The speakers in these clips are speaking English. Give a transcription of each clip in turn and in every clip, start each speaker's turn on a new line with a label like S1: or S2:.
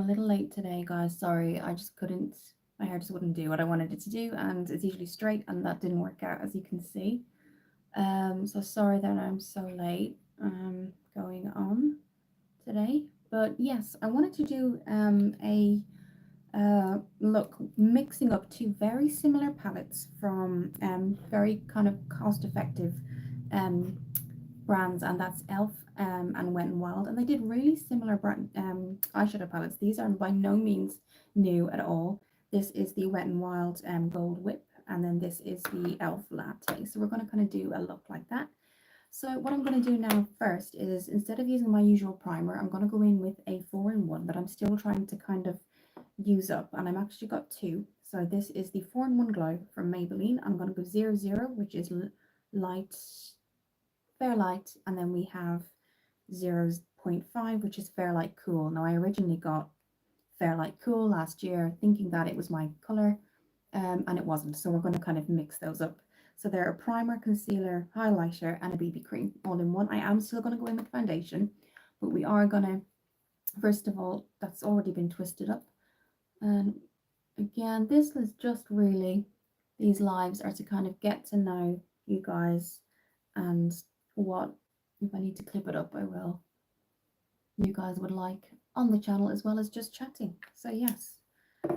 S1: little late today, guys. Sorry, I just couldn't, my hair just wouldn't do what I wanted it to do, and it's usually straight, and that didn't work out, as you can see. So sorry that I'm so late going on today. But yes, I wanted to do a look, mixing up two very similar palettes from very kind of cost-effective um, brands, and that's E.L.F. And Wet n Wild, and they did really similar brand eyeshadow palettes. These are by no means new at all. This is the Wet n Wild Gold Whip, and then this is the E.L.F. Latte. So we're going to kind of do a look like that. So what I'm going to do now first is, instead of using my usual primer, I'm going to go in with a 4-in-1 that I'm still trying to kind of use up, and I've actually got two. So this is the 4-in-1 Glow from Maybelline. I'm going to go 00, which is light, fair light, and then we have 0.5, which is fair light cool. Now I originally got fair light cool last year thinking that it was my color, and it wasn't, so we're going to kind of mix those up. So they're a primer, concealer, highlighter, and a BB cream all in one. I am still going to go in with foundation, but we are going to, first of all, that's already been twisted up. And again, this is just really, these lives are to kind of get to know you guys, and what, if I need to clip it up, I will, you guys would like on the channel, as well as just chatting. So yes,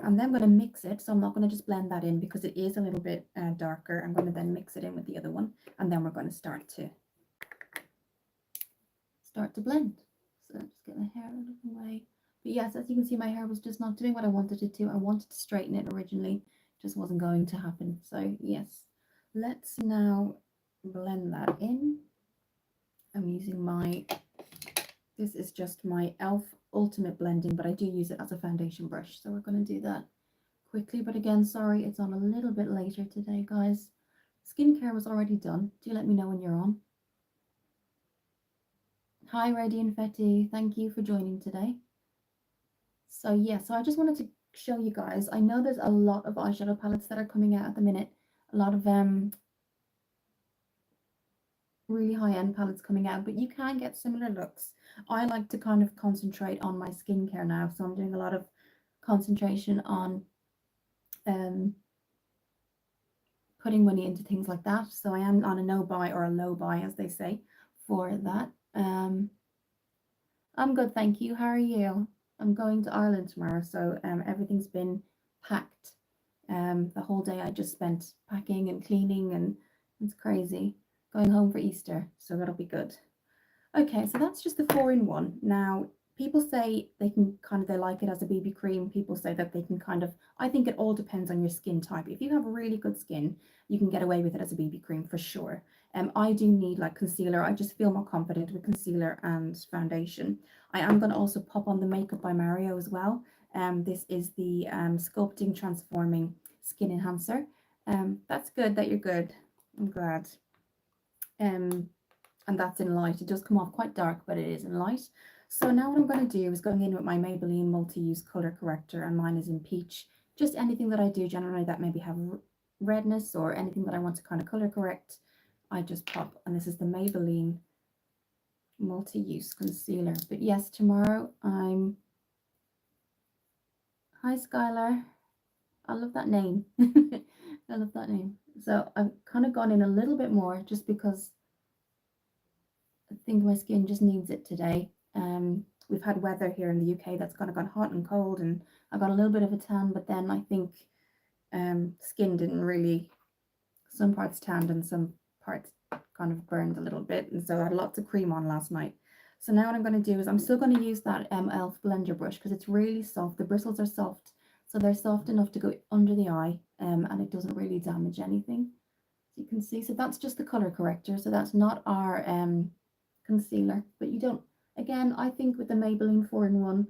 S1: and then I'm going to mix it. So I'm not going to just blend that in because it is a little bit darker. I'm going to then mix it in with the other one, and then we're going to start to blend. So just get my hair out of the way. But yes, as you can see, my hair was just not doing what I wanted it to. I wanted to straighten it originally, it just wasn't going to happen. So yes, let's now blend that in. I'm using my, this is just my E.L.F. Ultimate Blending, but I do use it as a foundation brush. So we're going to do that quickly. But again, sorry, it's on a little bit later today, guys. Skincare was already done. Do let me know when you're on. Hi, Radiant Fetty. Thank you for joining today. So yeah, so I just wanted to show you guys. I know there's a lot of eyeshadow palettes that are coming out at the minute. A lot of really high-end palettes coming out, but you can get similar looks. I like to kind of concentrate on my skincare now, so I'm doing a lot of concentration on putting money into things like that. So I am on a no buy, or a low buy as they say, for that. I'm good, thank you. How are you? I'm going to Ireland tomorrow, so everything's been packed. The whole day I just spent packing and cleaning, and it's crazy. Going home for Easter, so that'll be good. Okay, so that's just the 4-in-1. Now, people say they can kind of, they like it as a BB cream. People say that they can kind of, I think it all depends on your skin type. If you have really good skin, you can get away with it as a BB cream for sure. I do need like concealer. I just feel more confident with concealer and foundation. I am going to also pop on the Makeup by Mario as well. This is the Sculpting Transforming Skin Enhancer. That's good that you're good. I'm glad. And that's in light. It does come off quite dark, but it is in light. So now what I'm going to do is going in with my Maybelline multi-use color corrector, and mine is in peach. Just anything that I do generally that maybe have redness, or anything that I want to kind of color correct, I just pop. And this is the Maybelline multi-use concealer. But yes, tomorrow I'm, hi Skylar, I love that name. I love that name. So I've kind of gone in a little bit more, just because I think my skin just needs it today. We've had weather here in the UK that's kind of gone hot and cold, and I got a little bit of a tan, but then I think skin didn't really, some parts tanned and some parts kind of burned a little bit, and so I had lots of cream on last night. So now what I'm going to do is I'm still going to use that E.L.F. blender brush, because it's really soft. The bristles are soft, so they're soft enough to go under the eye, and it doesn't really damage anything, as you can see. So that's just the color corrector, so that's not our concealer. But you don't, again, I think with the Maybelline 4-in-1,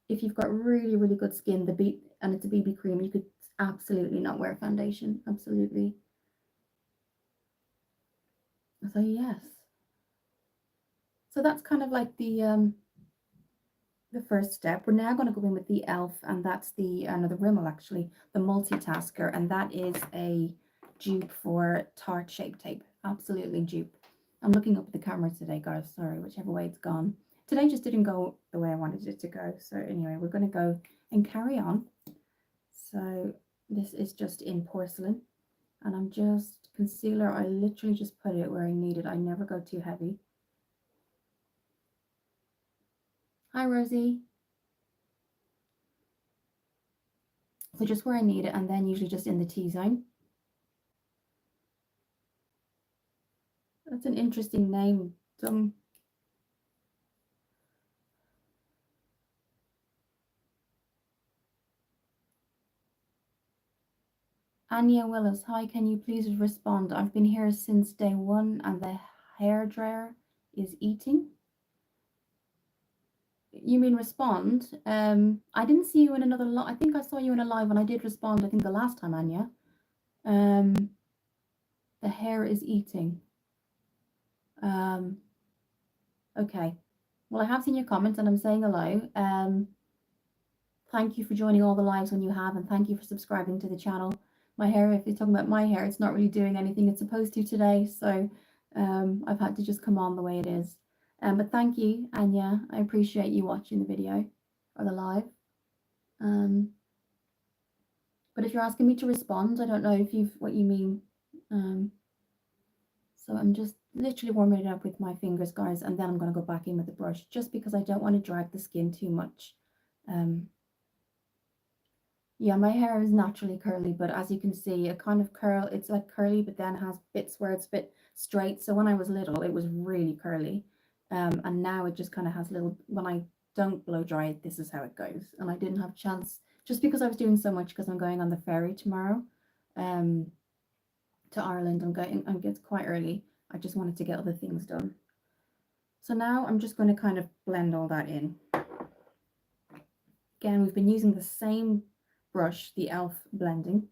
S1: if you've got really, really good skin, and it's a BB cream, you could absolutely not wear foundation. Absolutely. So yes. So that's kind of like the first step. We're now going to go in with the E.L.F., and that's the another Rimmel, actually, the multitasker, and that is a dupe for Tarte Shape Tape. Absolutely dupe. I'm looking up at the camera today, guys. Sorry, whichever way it's gone. Today just didn't go the way I wanted it to go. So anyway, we're going to go and carry on. So this is just in porcelain, and I'm just concealer. I literally just put it where I need it. I never go too heavy. Hi, Rosie. So just where I need it, and then usually just in the T-zone. That's an interesting name. Anya Willis, hi, can you please respond? I've been here since day one and the hairdryer is eating. You mean respond? I didn't see you in another live. I think I saw you in a live and I did respond, I think the last time, Anya. The hair is eating. Okay. Well, I have seen your comments and I'm saying hello. Thank you for joining all the lives when you have, and thank you for subscribing to the channel. My hair, if you're talking about my hair, it's not really doing anything it's supposed to today, so I've had to just come on the way it is. But thank you, Anya. I appreciate you watching the video or the live. But if you're asking me to respond, I don't know if what you mean. So I'm just literally warming it up with my fingers, guys, and then I'm going to go back in with the brush, just because I don't want to drag the skin too much. Yeah, my hair is naturally curly, but as you can see, it kind of it's like curly, but then has bits where it's a bit straight. So when I was little, it was really curly. And now it just kind of has little, when I don't blow dry it, this is how it goes. And I didn't have a chance, just because I was doing so much, because I'm going on the ferry tomorrow to Ireland. I'm getting quite early. I just wanted to get other things done. So now I'm just going to kind of blend all that in. Again, we've been using the same brush, the E.L.F. blending.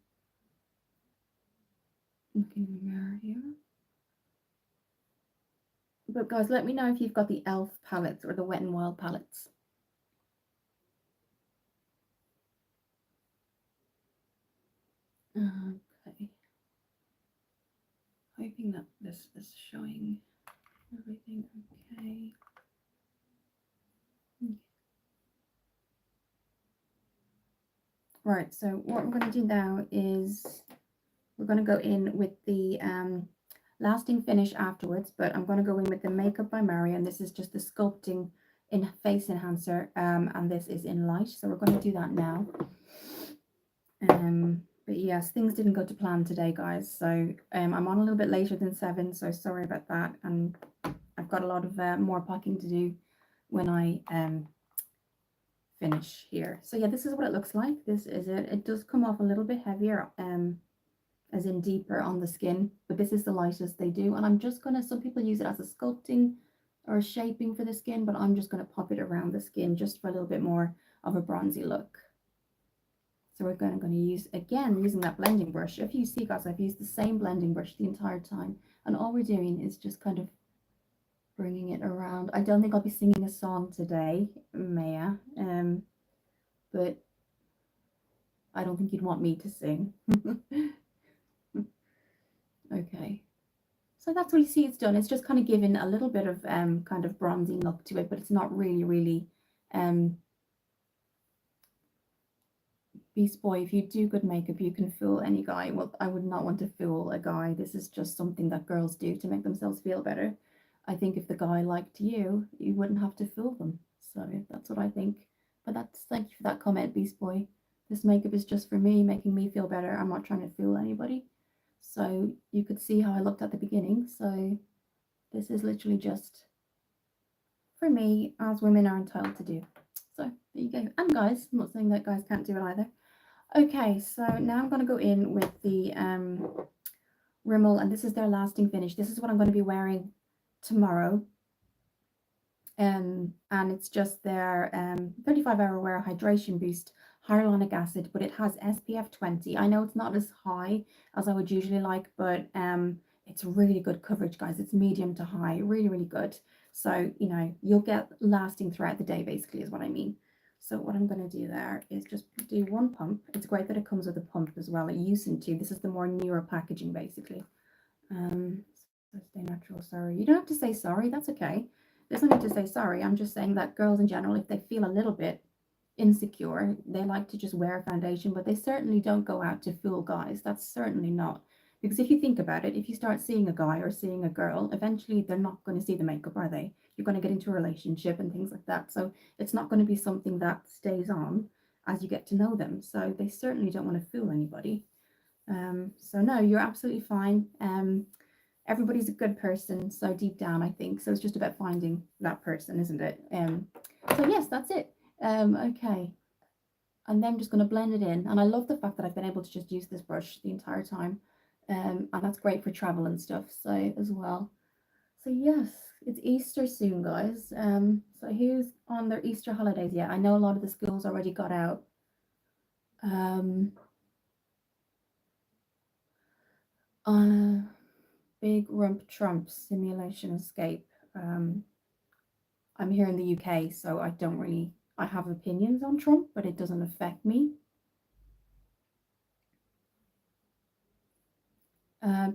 S1: Looking in the mirror here. But guys, let me know if you've got the E.L.F. palettes or the Wet n Wild palettes. Okay. Hoping that this is showing everything okay. Right, so what we're going to do now is we're going to go in with the lasting finish afterwards, but I'm going to go in with the Makeup by Mario, and this is just the sculpting in face enhancer, and this is in light, so we're going to do that now. But yes, things didn't go to plan today, guys, so I'm on a little bit later than 7, so sorry about that, and I've got a lot of more packing to do when I finish here. So yeah, this is what it looks like. This is it. It does come off a little bit heavier, as in deeper on the skin, but this is the lightest they do, and I'm just gonna, some people use it as a sculpting or shaping for the skin, but I'm just gonna pop it around the skin just for a little bit more of a bronzy look. So we're going to use, again, using that blending brush. If you see, guys, I've used the same blending brush the entire time, and all we're doing is just kind of bringing it around. I don't think I'll be singing a song today, Maya, but I don't think you'd want me to sing. Okay, so that's what you see it's done. It's just kind of given a little bit of kind of bronzy look to it, but it's not really Beast Boy, if you do good makeup, you can fool any guy. Well, I would not want to fool a guy. This is just something that girls do to make themselves feel better. I think if the guy liked you, you wouldn't have to fool them. So that's what I think. But thank you for that comment, Beast Boy. This makeup is just for me, making me feel better. I'm not trying to fool anybody. So you could see how I looked at the beginning. So this is literally just for me, as women are entitled to do. So there you go. And guys, I'm not saying that guys can't do it either. Okay, so now I'm going to go in with the Rimmel, and this is their lasting finish. This is what I'm going to be wearing tomorrow. And it's just their 35-hour wear hydration boost hyaluronic acid, but it has SPF 20. I know it's not as high as I would usually like, but it's really good coverage, guys. It's medium to high, really good. So, you know, you'll get lasting throughout the day, basically, is what I mean. So what I'm going to do there is just do one pump. It's great that it comes with a pump as well. It used to. This is the more newer packaging, basically. So stay natural, sorry. You don't have to say sorry. That's okay. there's no need to say sorry. I'm just saying that girls in general, if they feel a little bit insecure, they like to just wear a foundation, but they certainly don't go out to fool guys. That's certainly not. Because if you think about it, if you start seeing a guy or seeing a girl, eventually they're not going to see the makeup, are they? You're going to get into a relationship and things like that. So it's not going to be something that stays on as you get to know them. So they certainly don't want to fool anybody. So no, you're absolutely fine. Everybody's a good person, so deep down, I think. So it's just about finding that person, isn't it? So yes, that's it. Okay. And then I'm just going to blend it in. And I love the fact that I've been able to just use this brush the entire time. And that's great for travel and stuff, so as well. So yes, it's Easter soon, guys. So who's on their Easter holidays yet? I know a lot of the schools already got out. Um, Big Rump Trump Simulation Escape. I'm here in the UK, so I have opinions on Trump, but it doesn't affect me.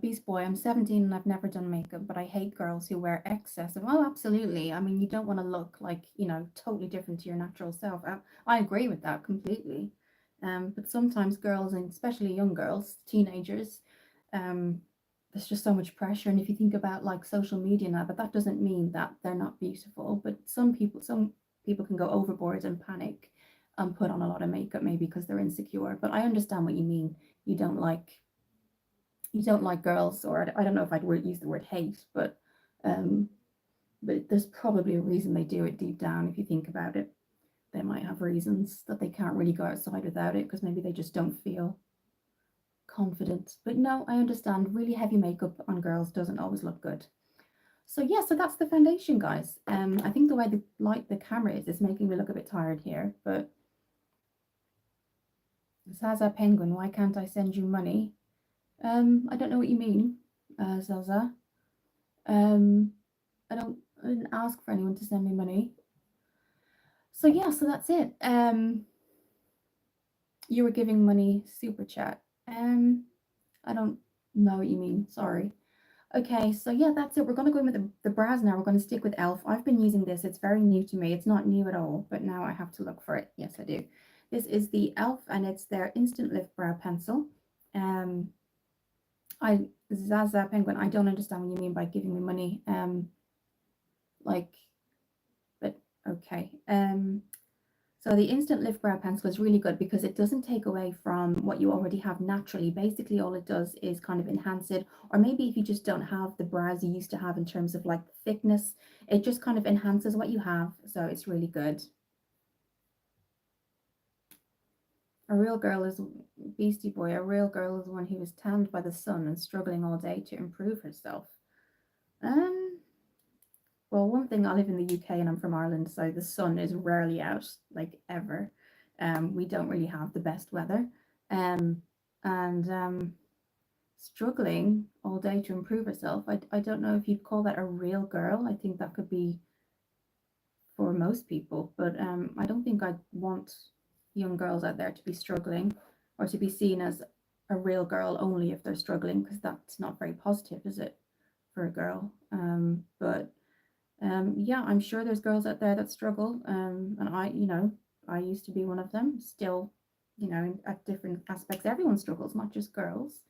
S1: Beast Boy, I'm 17 and I've never done makeup, but I hate girls who wear excessive. Oh, absolutely. I mean, you don't want to look like, totally different to your natural self. I agree with that completely. But sometimes girls, and especially young girls, teenagers, um, there's just so much pressure. And if you think about like social media now, but that doesn't mean that they're not beautiful. But some people can go overboard and panic and put on a lot of makeup maybe because they're insecure. But I understand what you mean. You don't like you don't like girls, or I don't know if I'd use the word hate, um, but there's probably a reason they do it deep down. If you think about it, they might have reasons that they can't really go outside without it because maybe they just don't feel confident. But no, I understand. Really heavy makeup on girls doesn't always look good. So yeah, so that's the foundation, guys. I think the way the camera is making me look a bit tired here. But Zaza Penguin, why can't I send you money? I don't know what you mean, Zaza. Um, I didn't ask for anyone to send me money. So yeah, so that's it. You were giving money super chat. I don't know what you mean. Sorry. Okay, so yeah, that's it. We're gonna go in with the brows now. We're gonna stick with E.L.F. I've been using this. It's very new to me. It's not new at all, but now I have to look for it. Yes, I do. This is the E.L.F. and it's their Instant Lift Brow Pencil. I Zaza Penguin. I don't understand what you mean by giving me money. Like, but okay. So the Instant Lift Brow Pencil is really good because it doesn't take away from what you already have naturally. Basically, all it does is kind of enhance it. Or maybe if you just don't have the brows you used to have in terms of like thickness, it just kind of enhances what you have. So it's really good. A real girl is Beastie Boy. A real girl is one who is tanned by the sun and struggling all day to improve herself. Um, Well, one thing, I live in the UK and I'm from Ireland, so the sun is rarely out, like ever. We don't really have the best weather. And struggling all day to improve herself. I don't know if you'd call that a real girl. I think that could be for most people, but I don't think I'd want young girls out there to be struggling or to be seen as a real girl only if they're struggling, because that's not very positive, is it, for a girl? But yeah, I'm sure there's girls out there that struggle, and I used to be one of them. Still, at different aspects, everyone struggles, not just girls.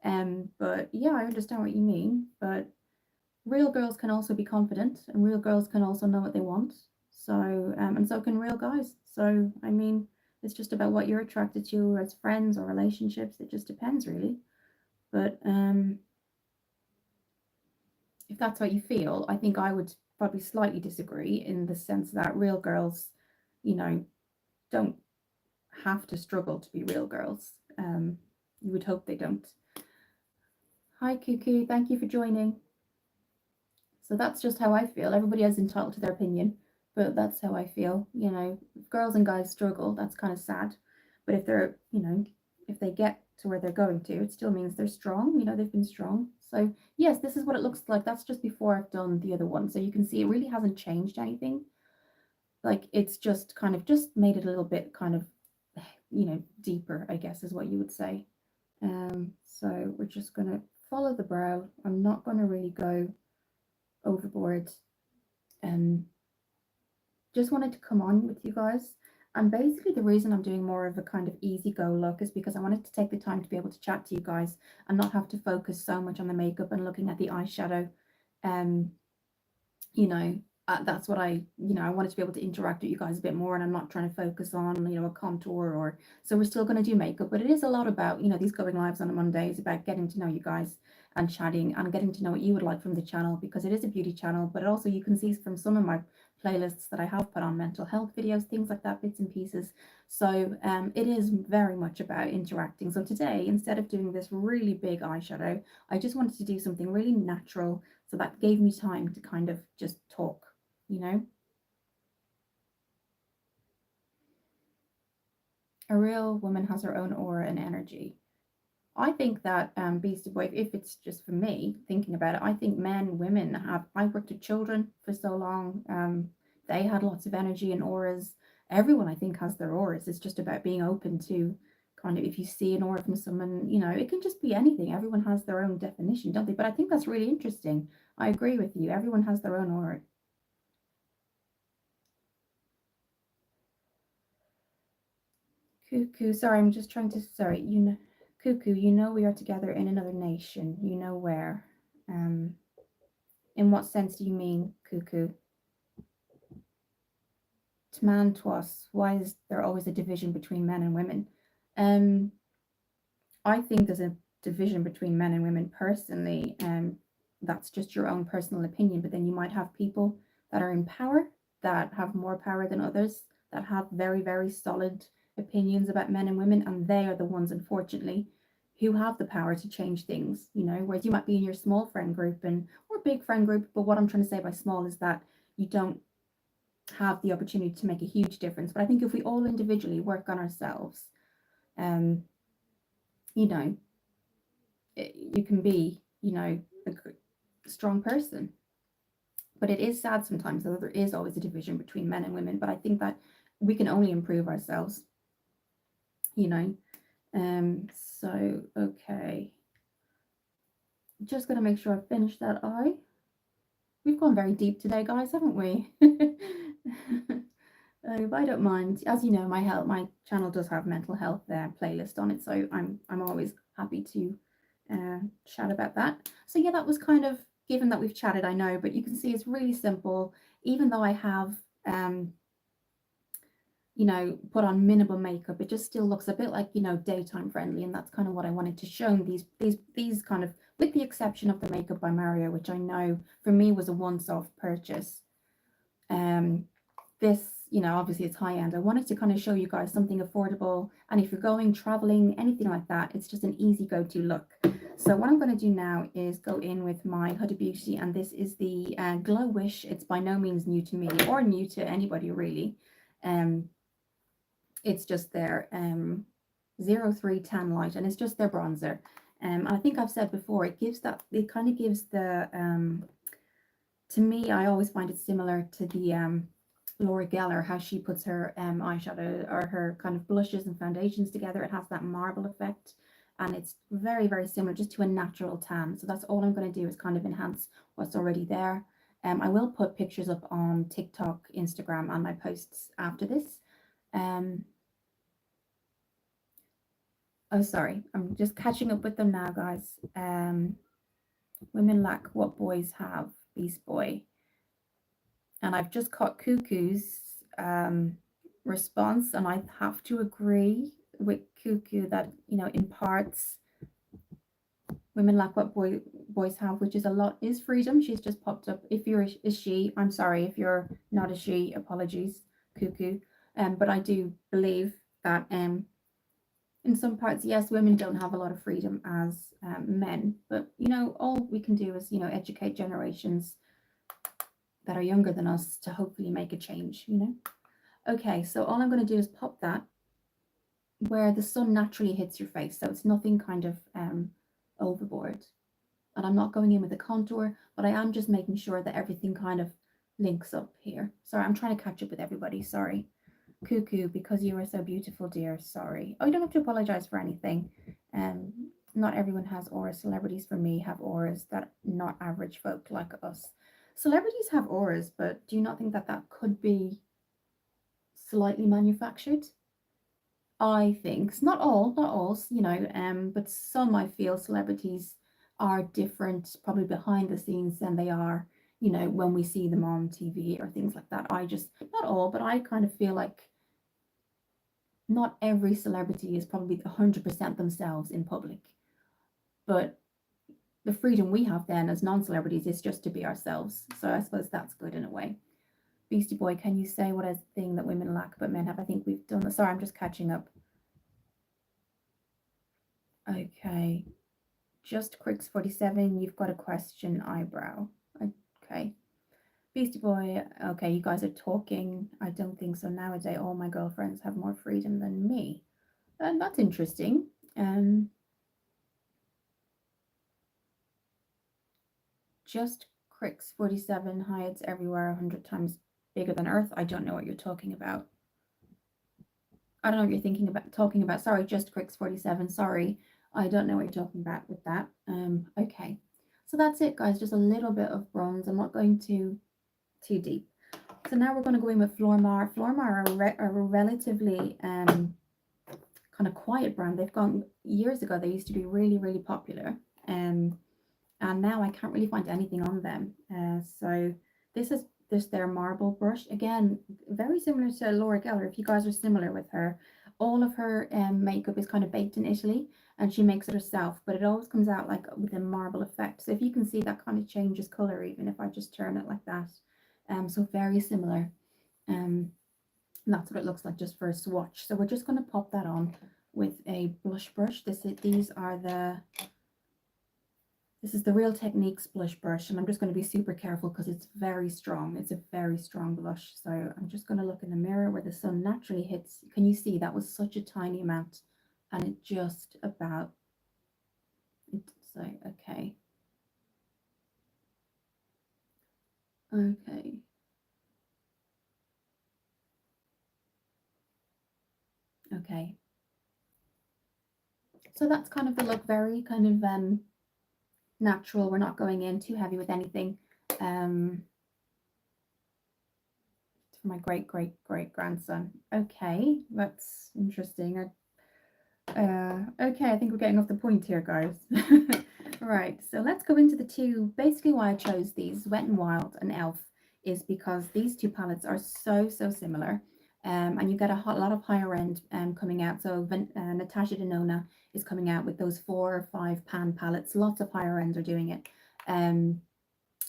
S1: But yeah, I understand what you mean. But real girls can also be confident, and real girls can also know what they want. So, and so can real guys. So, I mean, it's just about what you're attracted to as friends or relationships. It just depends, really. But if that's what you feel, I think I would probably slightly disagree in the sense that real girls, you know, don't have to struggle to be real girls. You would hope they don't. Hi, Cuckoo. Thank you for joining. So that's just how I feel. Everybody is entitled to their opinion, but that's how I feel. If girls and guys struggle, that's kind of sad. But if they get to where they're going to, it still means they're strong. They've been strong. So yes, this is what it looks like. That's just before I've done the other one. So you can see it really hasn't changed anything. Like, it's just kind of just made it a little bit kind of, deeper, I guess is what you would say. So we're just going to follow the brow. I'm not going to really go overboard. Um, just wanted to come on with you guys. And basically, the reason I'm doing more of a kind of easy go look is because I wanted to take the time to be able to chat to you guys and not have to focus so much on the makeup and looking at the eyeshadow. Um, you know, that's what I wanted to be able to interact with you guys a bit more, and I'm not trying to focus on, a contour or, so we're still going to do makeup, but it is a lot about, these going lives on a Monday is about getting to know you guys and chatting and getting to know what you would like from the channel, because it is a beauty channel, but also you can see from some of my playlists that I have put on mental health videos, things like that, bits and pieces. So it is very much about interacting. So today, instead of doing this really big eyeshadow, I just wanted to do something really natural, so that gave me time to kind of just talk, you know? A real woman has her own aura and energy. I think that Beastie Boy, if it's just for me thinking about it, I think men, women have. I worked with children for so long. They had lots of energy and auras. Everyone, I think, has their auras. It's just about being open to kind of, if you see an aura from someone, it can just be anything. Everyone has their own definition, don't they? But I think that's really interesting. I agree with you. Everyone has their own aura. Cuckoo, sorry, I'm just trying to, sorry, Cuckoo, we are together in another nation. You know where. Um, in what sense do you mean, Cuckoo? To man, to us. Why is there always a division between men and women? Um, I think there's a division between men and women personally. That's just your own personal opinion. But then you might have people that are in power, that have more power than others, that have very, very solid opinions about men and women, and they are the ones, unfortunately, who have the power to change things. Whereas you might be in your small friend group and or big friend group. But what I'm trying to say by small is that you don't have the opportunity to make a huge difference. But I think if we all individually work on ourselves, um, you know, you can be, a strong person. But it is sad sometimes that there is always a division between men and women. But I think that we can only improve ourselves, you know. So okay, just gonna make sure I finish that eye. We've gone very deep today, guys, haven't we? If I don't mind, as you know, my channel does have mental health playlist on it, so I'm always happy to chat about that. So yeah, that was kind of, given that we've chatted, I know, but you can see it's really simple. Even though I have put on minimal makeup, it just still looks a bit like, daytime friendly, and that's kind of what I wanted to show. These kind of, with the exception of the makeup by Mario, which I know for me was a once-off purchase. Um, this, obviously it's high end. I wanted to kind of show you guys something affordable, and if you're going traveling, anything like that, it's just an easy go-to look. So what I'm going to do now is go in with my Huda Beauty, and this is the Glow Wish. It's by no means new to me or new to anybody really. It's just their 03 Tan Light, and it's just their bronzer. I think I've said before, it kind of gives the to me, I always find it similar to the Laura Geller, how she puts her eyeshadow or her kind of blushes and foundations together. It has that marble effect, and it's very, very similar just to a natural tan. So that's all I'm going to do, is kind of enhance what's already there. I will put pictures up on TikTok, Instagram, and my posts after this. Oh, sorry, I'm just catching up with them now, guys. Women lack what boys have, Beast Boy. And I've just caught Cuckoo's response, and I have to agree with Cuckoo that, in parts, women lack what boys have, which is a lot, is freedom. She's just popped up. If you're a she, I'm sorry. If you're not a she, apologies, Cuckoo. But I do believe that in some parts, yes, women don't have a lot of freedom as men, but all we can do is educate generations that are younger than us to hopefully make a change. Okay, so all I'm going to do is pop that where the sun naturally hits your face, so it's nothing kind of overboard. And I'm not going in with a contour, but I am just making sure that everything kind of links up here. Sorry, I'm trying to catch up with everybody. Sorry. Cuckoo, because you are so beautiful, dear. Sorry. Oh, you don't have to apologize for anything. Not everyone has auras. Celebrities for me have auras that not average folk like us. Celebrities have auras, but do you not think that that could be slightly manufactured? I think not all, not all, but some I feel celebrities are different, probably behind the scenes than they are, when we see them on TV or things like that. I just not all, but I kind of feel like not every celebrity is probably 100% themselves in public, but the freedom we have then as non-celebrities is just to be ourselves. So I suppose that's good in a way. Beastie Boy, can you say what is the thing that women lack but men have? I think we've done this. Sorry, I'm just catching up. Okay. Just Cricks 47, you've got a question eyebrow. Okay. Beastie Boy, okay, you guys are talking. I don't think so. Nowadays, all my girlfriends have more freedom than me. And that's interesting. Um, just Cricks 47 hides everywhere 100 times bigger than Earth. I don't know what you're talking about. I don't know what you're thinking about talking about. Sorry, just Cricks 47. Sorry. I don't know what you're talking about with that. Okay. So that's it, guys. Just a little bit of bronze. I'm not going too deep. So now we're going to go in with Flormar. Flormar are a relatively kind of quiet brand. They've gone years ago. They used to be really, really popular. And now I can't really find anything on them. So this is their marble brush. Again, very similar to Laura Geller. If you guys are similar with her, all of her makeup is kind of baked in Italy and she makes it herself, but it always comes out like with a marble effect. So if you can see that kind of changes color even if I just turn it like that. So very similar. And that's what it looks like just for a swatch. So we're just going to pop that on with a blush brush. This is the Real Techniques blush brush, and I'm just going to be super careful because it's very strong. It's a very strong blush. So I'm just going to look in the mirror where the sun naturally hits. Can you see that was such a tiny amount? And it just about, so, okay. Okay. Okay. So that's kind of the look, very kind of natural. We're not going in too heavy with anything. It's for my great grandson. Okay, that's interesting. Okay, I think we're getting off the point here, guys. Right, so let's go into the two. Basically, why I chose these, Wet n Wild and E.L.F, is because these two palettes are so similar. And you get a lot of higher end coming out. So Natasha Denona is coming out with those 4 or 5 pan palettes. Lots of higher ends are doing it.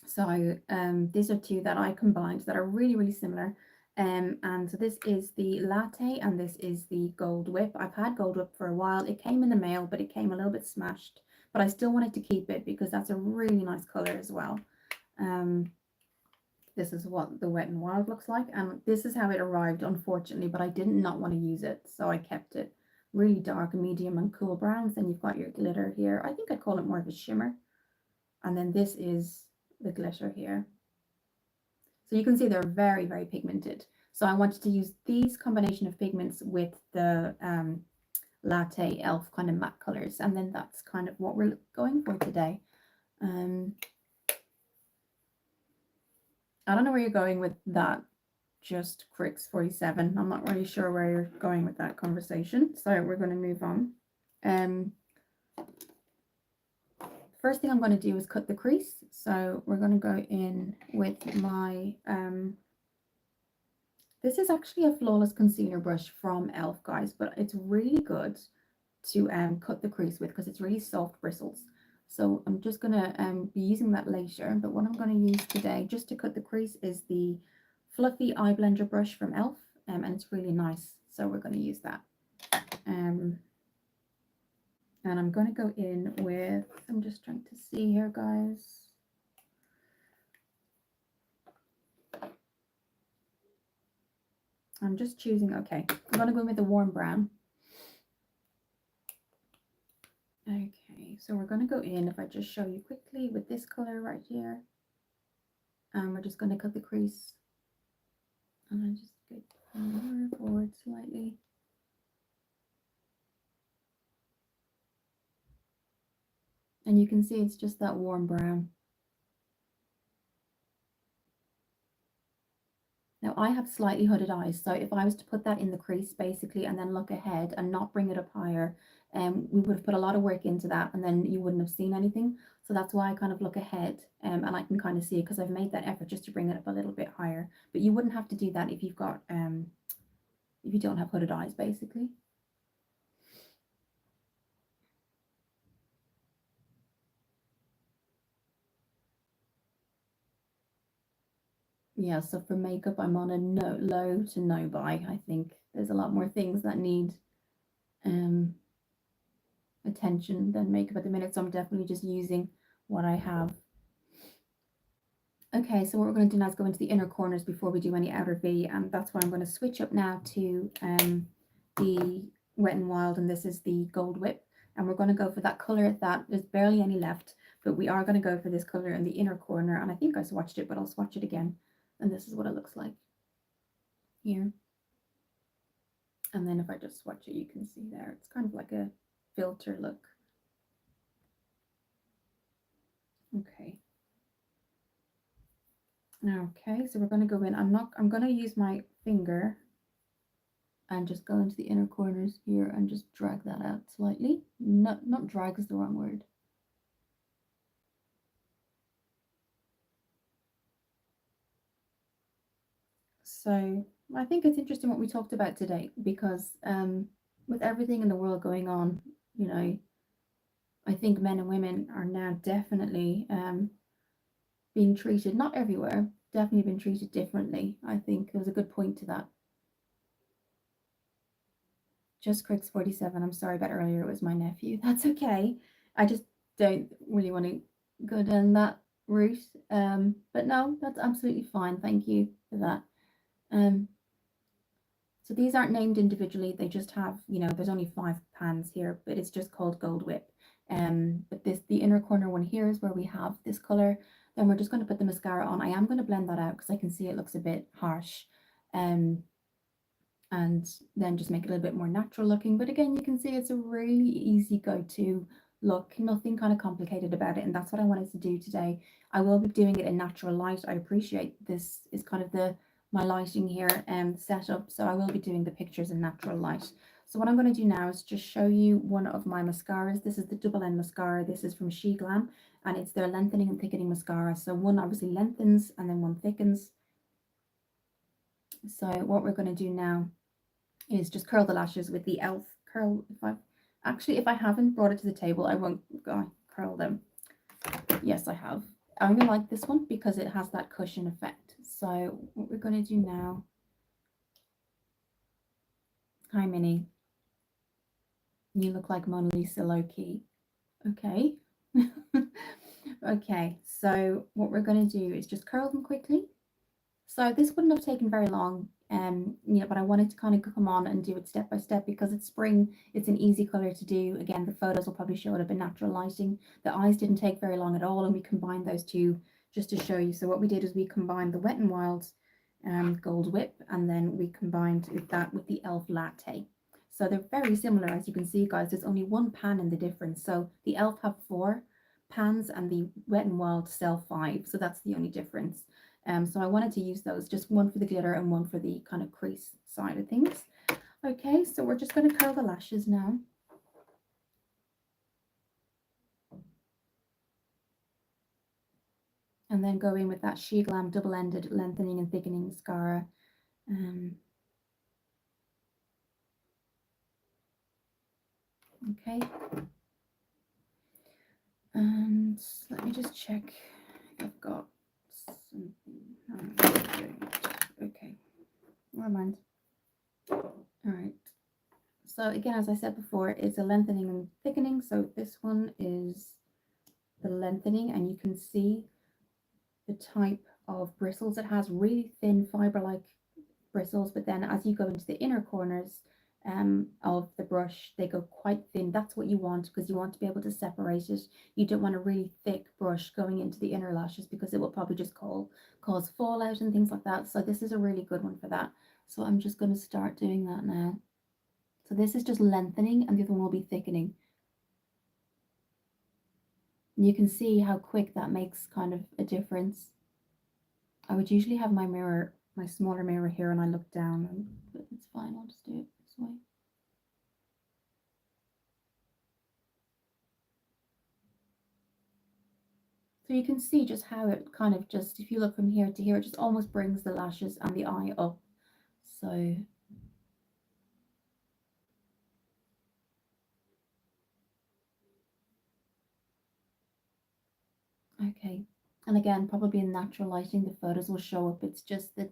S1: So these are two that I combined that are really similar. And so this is the Latte and this is the Gold Whip. I've had Gold Whip for a while. It came in the mail, but it came a little bit smashed. But I still wanted to keep it because that's a really nice color as well. This is what the Wet n Wild looks like. And this is how it arrived, unfortunately, but I did not want to use it. So I kept it really dark, medium and cool browns. Then you've got your glitter here. I think I'd call it more of a shimmer. And then this is the glitter here. So you can see they're very pigmented. So I wanted to use these combination of pigments with the Latte E.L.F kind of matte colors. And then that's kind of what we're going for today. I don't know where you're going with that, just Cricks 47. I'm not really sure where you're going with that conversation. So we're going to move on. First thing I'm going to do is cut the crease. So we're going to go in with my, this is actually a flawless concealer brush from E.L.F, guys, but it's really good to cut the crease with because it's really soft bristles. So I'm just going to be using that later, but what I'm going to use today just to cut the crease is the fluffy eye blender brush from E.L.F, and it's really nice. So we're going to use that. And I'm going to go in with, I'm just trying to see here, guys. I'm just choosing, okay, I'm going to go in with a warm brown. Okay, so we're going to go in, if I just show you quickly, with this color right here. And we're just going to cut the crease. And I just get forward slightly. And you can see it's just that warm brown. I have slightly hooded eyes, so if I was to put that in the crease basically and then look ahead and not bring it up higher, we would have put a lot of work into that and then you wouldn't have seen anything. So that's why I kind of look ahead, and I can kind of see it because I've made that effort just to bring it up a little bit higher. But you wouldn't have to do that if you've got if you don't have hooded eyes basically. Yeah, so for makeup, I'm on a low to no buy. I think there's a lot more things that need um attention than makeup at the minute, so I'm definitely just using what I have. Okay, so what we're going to do now is go into the inner corners before we do any outer V, and that's why I'm going to switch up now to the Wet n Wild, and this is the Gold Whip, and we're going to go for that colour that there's barely any left, but we are going to go for this colour in the inner corner, and I think I swatched it, but I'll swatch it again, and this is what it looks like here. And then if I just swatch it, you can see there, it's kind of like a filter look. Okay. Okay, so we're going to go in. I'm going to use my finger and just go into the inner corners here and just drag that out slightly. Not drag is the wrong word. So I think it's interesting what we talked about today because with everything in the world going on, you know, I think men and women are now definitely being treated, not everywhere, definitely being treated differently. I think there was a good point to that. Just Cricks 47. I'm sorry about earlier. It was my nephew. That's okay. I just don't really want to go down that route. But no, that's absolutely fine. Thank you for that. Um, so these aren't named individually. They just have, you know, there's only 5 pans here, but it's just called Gold Whip. But the inner corner one here is where we have this color. Then we're just going to put the mascara on. I am going to blend that out because I can see it looks a bit harsh. And then just make it a little bit more natural looking. But again, you can see it's a really easy go-to look, nothing kind of complicated about it. And that's what I wanted to do today. I will be doing it in natural light. I appreciate this is kind of my lighting here and setup. So I will be doing the pictures in natural light. So what I'm going to do now is just show you one of my mascaras. This is the double end mascara. This is from She Glam and it's their lengthening and thickening mascara. So one obviously lengthens and then one thickens. So what we're going to do now is just curl the lashes with the E.L.F curl. If I haven't brought it to the table, I won't curl them. Yes, I have. I really like this one because it has that cushion effect. So what we're going to do now. Hi, Minnie. You look like Mona Lisa low-key. Okay. Okay, so what we're going to do is just curl them quickly. So this wouldn't have taken very long, you know, but I wanted to kind of come on and do it step by step because it's spring. It's an easy color to do. Again, the photos will probably show it up in natural lighting. The eyes didn't take very long at all, and we combined those two just to show you. So what we did is we combined the Wet n Wild Gold Whip, and then we combined that with the E.L.F Latte. So they're very similar, as you can see, guys. There's only one pan in the difference. So the E.L.F have 4 pans, and the Wet n Wild sell 5. So that's the only difference. So I wanted to use those, just one for the glitter and one for the kind of crease side of things. Okay, so we're just going to curl the lashes now. And then go in with that She Glam double-ended lengthening and thickening mascara. Okay. And let me just check if I've got something. Okay, never mind. All right. So again, as I said before, it's a lengthening and thickening. So this one is the lengthening, and you can see the type of bristles it has, really thin fiber-like bristles, but then as you go into the inner corners of the brush, they go quite thin. That's what you want because you want to be able to separate it. You don't want a really thick brush going into the inner lashes because it will probably just cause fallout and things like that. So this is a really good one for that. So I'm just going to start doing that now. So this is just lengthening and the other one will be thickening. And you can see how quick that makes kind of a difference. I would usually have my mirror my smaller mirror here and I look down, and but it's fine. I'll just do it this way. So you can see just how it kind of just, if you look from here to here, it just almost brings the lashes and the eye up. So, okay. And again, probably in natural lighting, the photos will show up. It's just that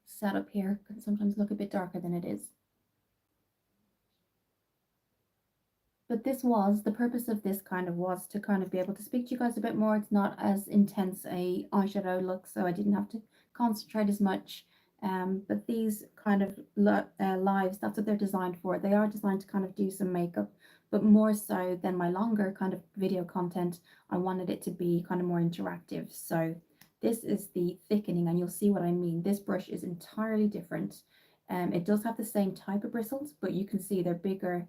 S1: setup here can sometimes look a bit darker than it is. But this was the purpose of this kind of was to kind of be able to speak to you guys a bit more. It's not as intense a eyeshadow look, so I didn't have to concentrate as much. But these kind of lives, that's what they're designed for. They are designed to kind of do some makeup, but more so than my longer kind of video content, I wanted it to be kind of more interactive. So this is the thickening, and you'll see what I mean. This brush is entirely different. It does have the same type of bristles, but you can see they're bigger,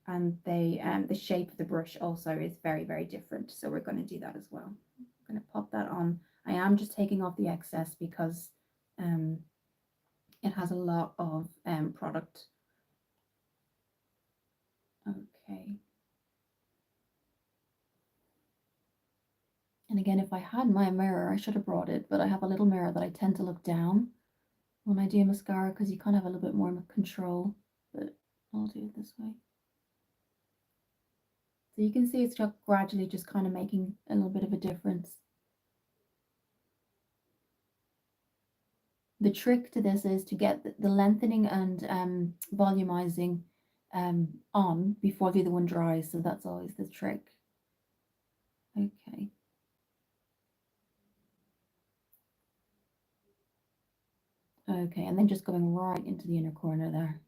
S1: and the shape of the brush also is very, very different. So we're going to do that as well. I'm going to pop that on. I am just taking off the excess because um, it has a lot of product. Okay. And again, if I had my mirror, I should have brought it, but I have a little mirror that I tend to look down when I do mascara because you kind of have a little bit more control, but I'll do it this way. So you can see it's just gradually just kind of making a little bit of a difference. The trick to this is to get the lengthening and volumizing on before the other one dries. So that's always the trick. Okay. Okay, and then just going right into the inner corner there.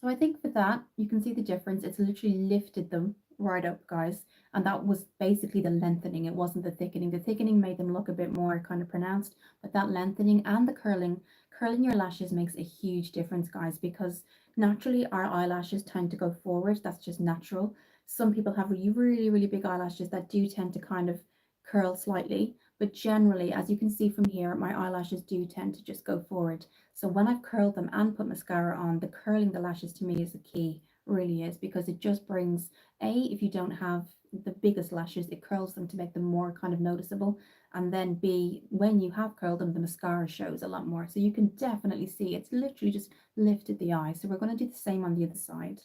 S1: So I think for that, you can see the difference. It's literally lifted them right up, guys. And that was basically the lengthening. It wasn't the thickening. The thickening made them look a bit more kind of pronounced, but that lengthening and the curling your lashes makes a huge difference, guys, because naturally our eyelashes tend to go forward. That's just natural. Some people have really, really big eyelashes that do tend to kind of curl slightly, but generally, as you can see from here, my eyelashes do tend to just go forward. So when I've curled them and put mascara on, the curling the lashes to me is the key, really is, because it just brings, if you don't have the biggest lashes, it curls them to make them more kind of noticeable. And then B, when you have curled them, the mascara shows a lot more. So you can definitely see it's literally just lifted the eye. So we're going to do the same on the other side.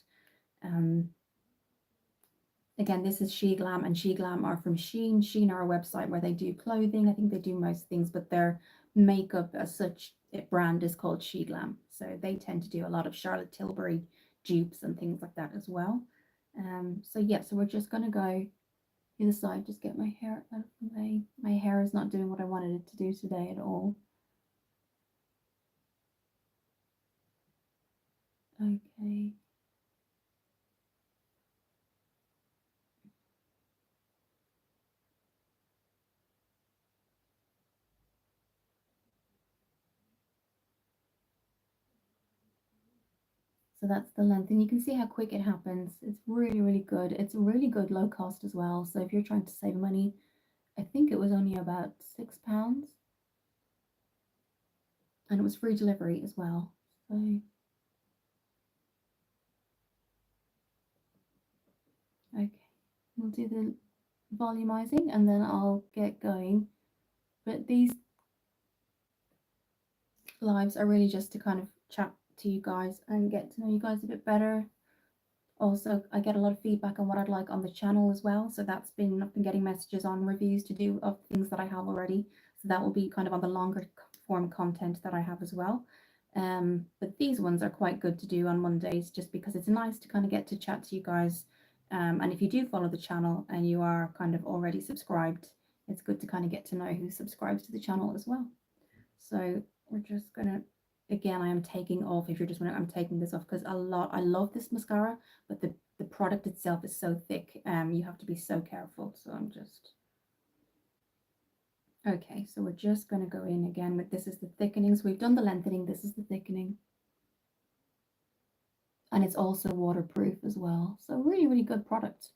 S1: Again, this is She Glam, and She Glam are from Shein. Shein are a website where they do clothing. I think they do most things, but their makeup as such brand is called She Glam. So they tend to do a lot of Charlotte Tilbury dupes and things like that as well. So yeah, so we're just gonna go the other side, just get my hair out of the way. My hair is not doing what I wanted it to do today at all. Okay. So that's the length, and you can see how quick it happens. It's really, really good. It's really good low cost as well. So if you're trying to save money, I think it was only about £6, and it was free delivery as well. So okay, we'll do the volumizing and then I'll get going. But these lives are really just to kind of chat to you guys and get to know you guys a bit better. Also, I get a lot of feedback on what I'd like on the channel as well. So I've been getting messages on reviews to do of things that I have already. So that will be kind of on the longer form content that I have as well. But these ones are quite good to do on Mondays just because it's nice to kind of get to chat to you guys. And if you do follow the channel and you are kind of already subscribed, it's good to kind of get to know who subscribes to the channel as well. So we're just gonna, again, I am taking off, if you're just wondering, I'm taking this off because I love this mascara, but the product itself is so thick, you have to be so careful. So I'm just, okay, so we're just gonna go in again with, this is the thickening. So we've done the lengthening, this is the thickening. And it's also waterproof as well. So really, really good product.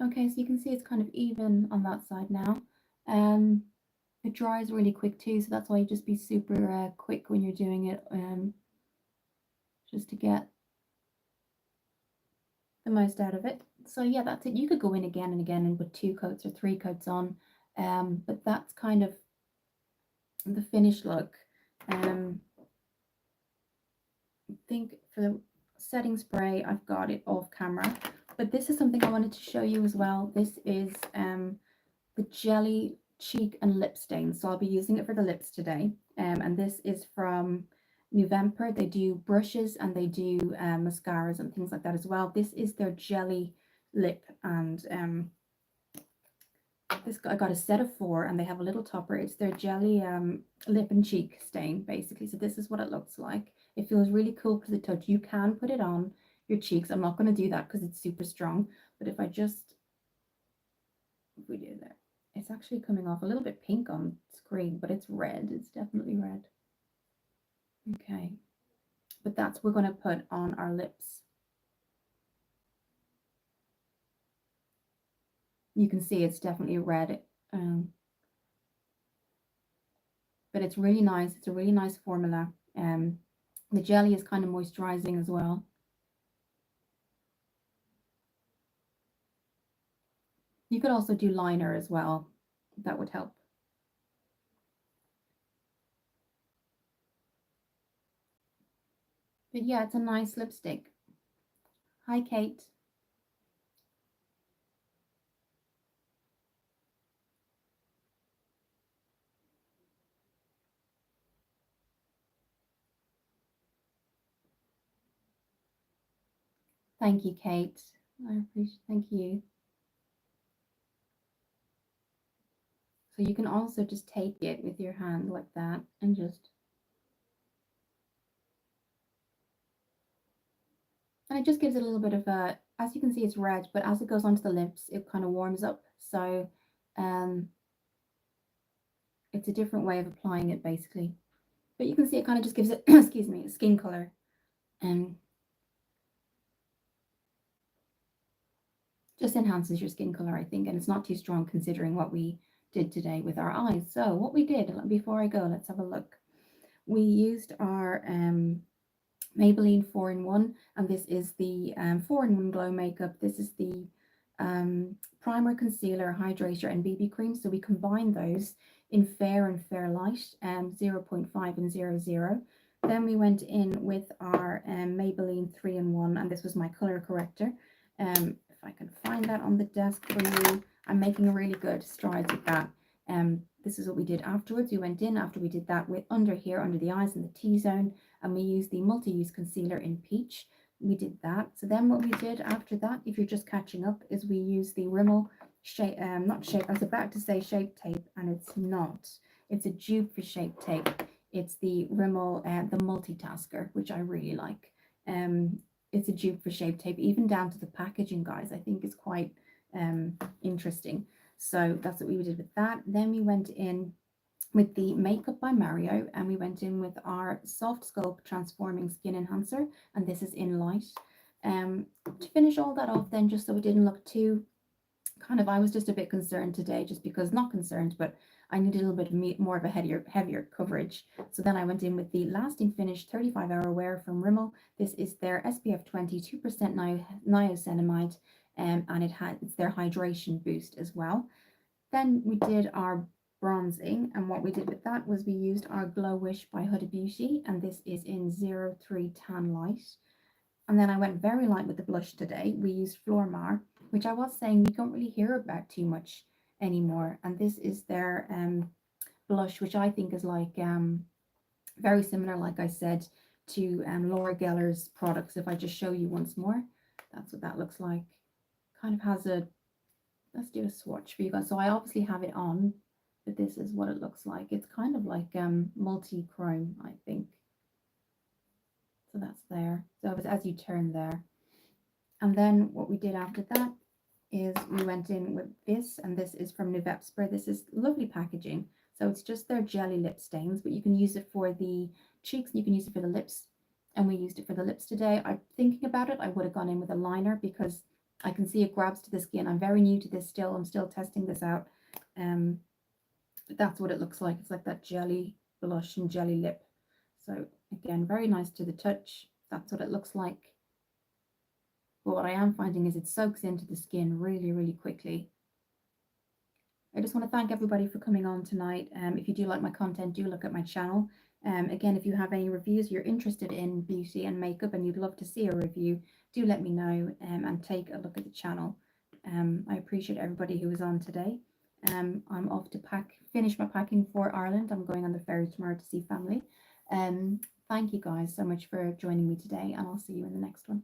S1: Okay, so you can see it's kind of even on that side now. Um, it dries really quick too, so that's why you just be super quick when you're doing it, just to get the most out of it. So yeah, that's it. You could go in again and again and put 2 coats or 3 coats on, but that's kind of the finished look. I think for the setting spray, I've got it off camera, but this is something I wanted to show you as well. This is the Jelly Cheek and Lip Stain. So I'll be using it for the lips today. And this is from November. They do brushes and they do mascaras and things like that as well. This is their Jelly Lip, and this I got a set of 4, and they have a little topper. It's their Jelly lip and cheek stain, basically. So this is what it looks like. It feels really cool to the touch. You can put it on your cheeks. I'm not going to do that because it's super strong. But if we do that, it's actually coming off a little bit pink on screen, but it's red. It's definitely red. Okay, but that's we're going to put on our lips. You can see it's definitely red, but it's really nice. It's a really nice formula. The jelly is kind of moisturizing as well. You could also do liner as well. That would help. But yeah, it's a nice lipstick. Hi, Kate. Thank you, Kate. I appreciate. Thank you. So you can also just take it with your hand like that and just, and it just gives it a little bit of a, as you can see, it's red, but as it goes onto the lips, it kind of warms up. So um, it's a different way of applying it basically. But you can see it kind of just gives it, excuse me, a skin color. And just enhances your skin color, I think, and it's not too strong considering what we did today with our eyes. So what we did, before I go, let's have a look. We used our Maybelline 4-in-1, and this is the 4-in-1 Glow Makeup. This is the primer, concealer, hydrator, and BB cream. So we combined those in Fair and Fair Light, 0.5 and 00. Then we went in with our Maybelline 3-in-1, and this was my color corrector. If I can find that on the desk for you, I'm making really good strides with that. This is what we did afterwards. We went in after we did that with under here, under the eyes in the T-zone, and we used the multi-use concealer in Peach. We did that. So then what we did after that, if you're just catching up, is we used the Rimmel shape, not shape, I was about to say Shape Tape, and it's not. It's a dupe for Shape Tape. It's the Rimmel, the multitasker, which I really like. It's a dupe for Shape Tape, even down to the packaging, guys. I think is quite interesting. So that's what we did with that. Then we went in with the Makeup by Mario, and we went in with our Soft Sculpt Transforming Skin Enhancer, and this is in light. To finish all that off then, just so it didn't look too kind of, I was just a bit concerned today, just because, not concerned, but I needed a little bit of more of a heavier coverage. So then I went in with the Lasting Finish 35-hour wear from Rimmel. This is their SPF 20, 2% niacinamide, and it's their hydration boost as well. Then we did our bronzing, and what we did with that was we used our Glow Wish by Huda Beauty, and this is in 03 Tan Light. And then I went very light with the blush today. We used Flormar, which I was saying we don't really hear about too much anymore. And this is their blush, which I think is like very similar, like I said, to Laura Geller's products. If I just show you once more, that's what that looks like. Kind of has a, let's do a swatch for you guys. So I obviously have it on, but this is what it looks like. It's kind of like multi-chrome, I think. So that's there. So as you turn there. And then what we did after that is we went in with this, and this is from November. This is lovely packaging. So it's just their jelly lip stains, but you can use it for the cheeks, you can use it for the lips, and we used it for the lips today. I'm thinking about it, I would have gone in with a liner because I can see it grabs to the skin. I'm very new to this still. I'm still testing this out. But that's what it looks like. It's like that jelly blush and jelly lip. So again, very nice to the touch. That's what it looks like. But what I am finding is it soaks into the skin really, really quickly. I just want to thank everybody for coming on tonight. If you do like my content, do look at my channel. Again, if you have any reviews, you're interested in beauty and makeup and you'd love to see a review, do let me know and take a look at the channel. I appreciate everybody who was on today. I'm off to finish my packing for Ireland. I'm going on the ferry tomorrow to see family. Thank you guys so much for joining me today, and I'll see you in the next one.